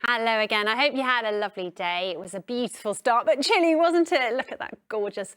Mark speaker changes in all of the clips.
Speaker 1: Hello again. I hope you had a lovely day. It was a beautiful start, but chilly, wasn't it? Look at that gorgeous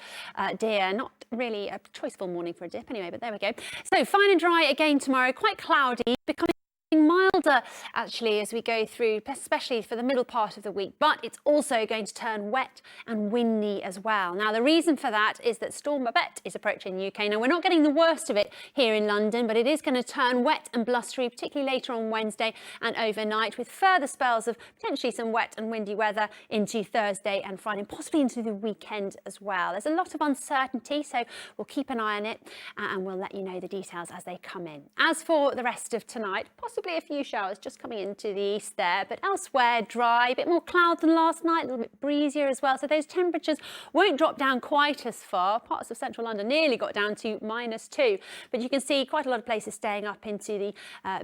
Speaker 1: deer. Not really a choiceful morning for a dip anyway, but there we go. So fine and dry again tomorrow, quite cloudy, becoming milder actually as we go through, especially for the middle part of the week, but it's also going to turn wet and windy as well. Now the reason for that is that Storm Babette is approaching the UK. Now we're not getting the worst of it here in London, but it is going to turn wet and blustery, particularly later on Wednesday and overnight, with further spells of potentially some wet and windy weather into Thursday and Friday, and possibly into the weekend as well. There's a lot of uncertainty, so we'll keep an eye on it and we'll let you know the details as they come in. As for the rest of tonight, possibly a few showers just coming into the east there, but elsewhere dry, a bit more cloud than last night, a little bit breezier as well, so those temperatures won't drop down quite as far. Parts of central London nearly got down to -2, but you can see quite a lot of places staying up into the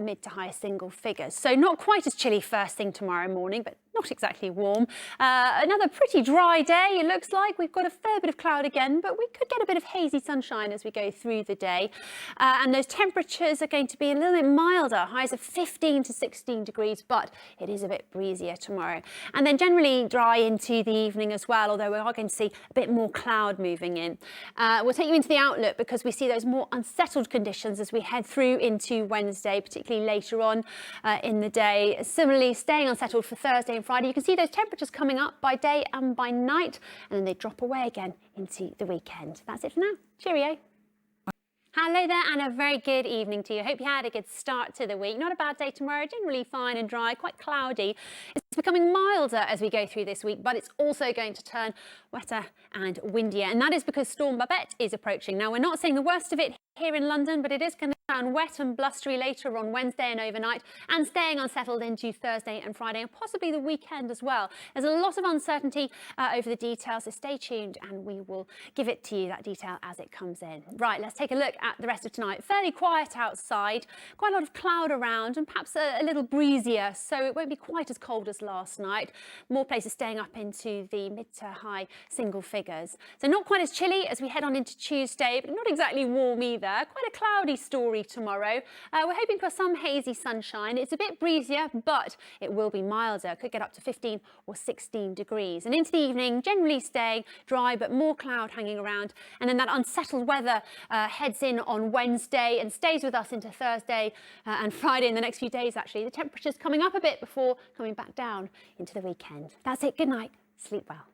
Speaker 1: mid to high single figures. So not quite as chilly first thing tomorrow morning, but not exactly warm. Another pretty dry day, it looks like. We've got a fair bit of cloud again, but we could get a bit of hazy sunshine as we go through the day. And those temperatures are going to be a little bit milder, highs of 15 to 16 degrees, but it is a bit breezier tomorrow. And then generally dry into the evening as well, although we are going to see a bit more cloud moving in. We'll take you into the outlook because we see those more unsettled conditions as we head through into Wednesday, particularly later on in the day. Similarly, staying unsettled for Thursday and Friday. You can see those temperatures coming up by day and by night, and then they drop away again into the weekend. That's it for now. Cheerio. Hello there and a very good evening to you. Hope you had a good start to the week. Not a bad day tomorrow, generally fine and dry, quite cloudy. It's becoming milder as we go through this week, but it's also going to turn wetter and windier. And that is because Storm Babette is approaching. Now, we're not seeing the worst of it here in London, but it is going to turn wet and blustery later on Wednesday and overnight, and staying unsettled into Thursday and Friday, and possibly the weekend as well. There's a lot of uncertainty over the details, so stay tuned and we will give it to you, that detail, as it comes in. Right, let's take a look at the rest of tonight. Fairly quiet outside, quite a lot of cloud around, and perhaps a little breezier, so it won't be quite as cold as last night. More places staying up into the mid to high single figures. So not quite as chilly as we head on into Tuesday, but not exactly warm either. Quite a cloudy story tomorrow. We're hoping for some hazy sunshine. It's a bit breezier, but it will be milder. Could get up to 15 or 16 degrees. And into the evening, generally staying dry, but more cloud hanging around. And then that unsettled weather heads in on Wednesday and stays with us into Thursday and Friday in the next few days, actually. The temperature's coming up a bit before coming back down into the weekend. That's it. Good night. Sleep well.